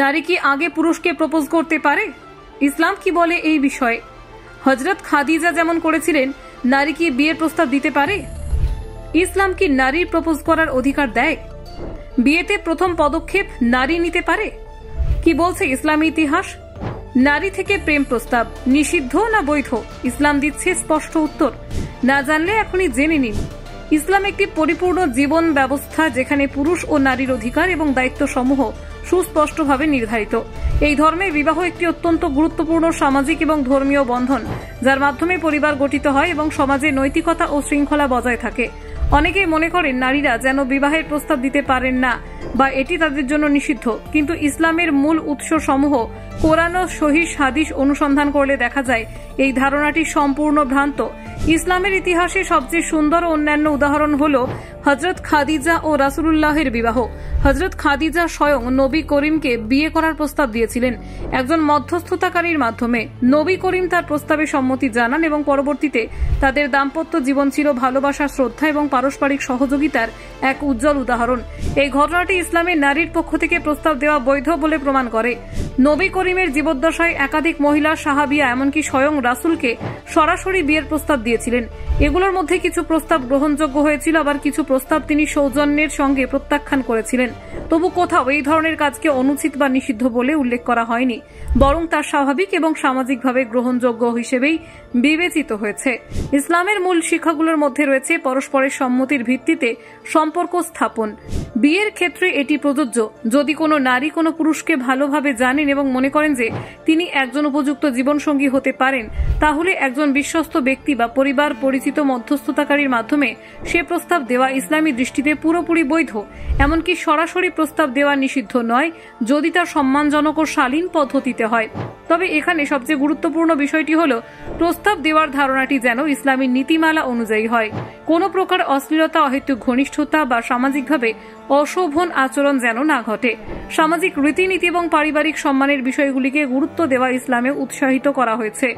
নারী কি আগে পুরুষকে প্রপোজ করতে পারে? ইসলাম কি বলে এই বিষয়ে? হযরত খাদিজা যেমন করেছিলেন, নারী কি বিয়ের প্রস্তাব দিতে পারে? ইসলাম কি নারীর প্রপোজ করার অধিকার দেয়? বিয়েতে প্রথম পদক্ষেপ নারী নিতে পারে? কি বলছে ইসলামী ইতিহাস? নারী থেকে প্রেম প্রস্তাব নিষিদ্ধ না বৈধ? ইসলাম দিচ্ছে স্পষ্ট উত্তর। না জানলে এখনই জেনে নিন। ইসলাম একটি পরিপূর্ণ জীবন ব্যবস্থা, যেখানে পুরুষ ও নারীর অধিকার এবং দায়িত্ব সমূহ সুস্পষ্টভাবে নির্ধারিত। এই ধর্মে বিবাহ একটি অত্যন্ত গুরুত্বপূর্ণ সামাজিক এবং ধর্মীয় বন্ধন, যার মাধ্যমে পরিবার গঠিত হয় এবং সমাজে নৈতিকতা ও শৃঙ্খলা বজায় থাকে। অনেকেই মনে করেন নারীরা যেন বিবাহের প্রস্তাব দিতে পারেন না বা এটি তাদের জন্য নিষিদ্ধ, কিন্তু ইসলামের মূল উৎস সমূহ কোরআন ও সহিহ হাদিস অনুসন্ধান করলে দেখা যায় এই ধারণাটি সম্পূর্ণ ভ্রান্ত। ইসলামের ইতিহাসে সবচেয়ে সুন্দর ও অন্যান্য উদাহরণ হল হযরত খাদিজা ও রাসূলুল্লাহের বিবাহ। হযরত খাদিজা স্বয়ং নবী করিমকে বিয়ে করার প্রস্তাব দিয়েছিলেন একজন মধ্যস্থতাকারীর মাধ্যমে। নবী করিম তার প্রস্তাবে সম্মতি জানান এবং পরবর্তীতে তাদের দাম্পত্য জীবন ছিল ভালোবাসা, শ্রদ্ধা এবং পারস্পরিক সহযোগিতার এক উজ্জ্বল উদাহরণ। এই ঘটনাটি ইসলামে নারীর পক্ষ থেকে প্রস্তাব দেওয়া বৈধ বলে প্রমাণ করে। নবী করিমের জীবদ্দশায় একাধিক মহিলা সাহাবিয়া এমনকি স্বয়ং রাসূলকে সরাসরি বিয়ের প্রস্তাব দিয়েছিলেন। এগুলোর মধ্যে কিছু প্রস্তাব গ্রহণযোগ্য হয়েছিল, আবার কিছু প্রস্তাব তিনি সৌজন্যের সঙ্গে প্রত্যাখ্যান করেছিলেন। তবু কোথাও এই ধরনের কাজকে অনুচিত বা নিষিদ্ধ বলে উল্লেখ করা হয়নি, বরং তা স্বাভাবিক এবং সামাজিকভাবে গ্রহণযোগ্য হিসেবেই বিবেচিত হয়েছে। ইসলামের মূল শিক্ষাগুলোর মধ্যে রয়েছে পরস্পরের সম্মতির ভিত্তিতে সম্পর্ক স্থাপন। বিয়ের ক্ষেত্রে এটি প্রযোজ্য যদি কোনো নারী কোনো পুরুষকে ভালোভাবে জানেন এবং মনে করেন যে তিনি একজন উপযুক্ত জীবনসঙ্গী হতে পারেন, তাহলে একজন বিশ্বস্ত ব্যক্তি বা পরিবার পরিচিত মধ্যস্থতাকারীর মাধ্যমে সে প্রস্তাব দেওয়া ইসলামী দৃষ্টিতে পুরোপুরি বৈধ। এমনকি সরাসরি প্রস্তাব দেওয়া নিষিদ্ধ নয় যদি তা সম্মানজনক ও শালীন পদ্ধতিতে হয়। তবে এখানে সবচেয়ে গুরুত্বপূর্ণ বিষয়টি হল প্রস্তাব দেওয়ার ধারণাটি যেন ইসলামী নীতিমালা অনুযায়ী হয়। কোনো প্রকার অশ্লীলতা, অহেতুক ঘনিষ্ঠতা বা সামাজিকভাবে অশোভন আচরণ যেন না ঘটে। সামাজিক রীতিনীতি এবং পারিবারিক সম্মানের বিষয়গুলিকে গুরুত্ব দেওয়া ইসলামে উৎসাহিত করা হয়েছে।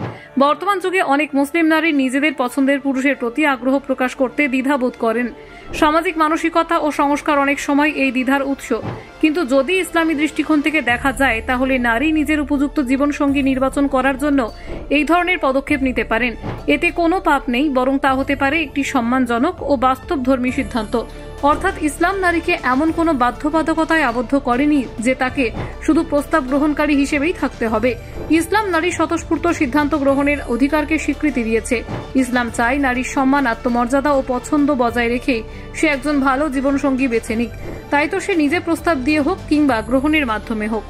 বর্তমান যুগে অনেক মুসলিম নারী নিজেদের পছন্দের পুরুষের প্রতি আগ্রহ প্রকাশ করতে দ্বিধাবোধ করেন। সামাজিক মানসিকতা ও সংস্কার অনেক সময় এই দ্বিধার উৎস, কিন্তু যদি ইসলামী দৃষ্টিকোণ থেকে দেখা যায় তাহলে নারী নিজের উপযুক্ত জীবনসঙ্গী নির্বাচন করার জন্য এই ধরনের পদক্ষেপ নিতে পারেন। এতে কোনো পাপ নেই, বরং তা হতে পারে একটি সম্মানজনক ও বাস্তবধর্মী সিদ্ধান্ত। অর্থাৎ ইসলাম নারীকে এমন কোনো বাধ্যবাধকতায় আবদ্ধ করেনি যে তাকে শুধু প্রস্তাব গ্রহণকারী হিসেবেই থাকতে হবে। ইসলাম নারীর স্বতঃস্ফূর্ত সিদ্ধান্ত গ্রহণের অধিকারকে স্বীকৃতি দিয়েছে। ইসলাম চায় নারীর সম্মান, আত্মমর্যাদা ও পছন্দ বজায় রেখেই সে একজন ভালো জীবনসঙ্গী বেছে নিক। তাই তো সে নিজে প্রস্তাব দিয়ে হোক কিংবা গ্রহণের মাধ্যমে হোক।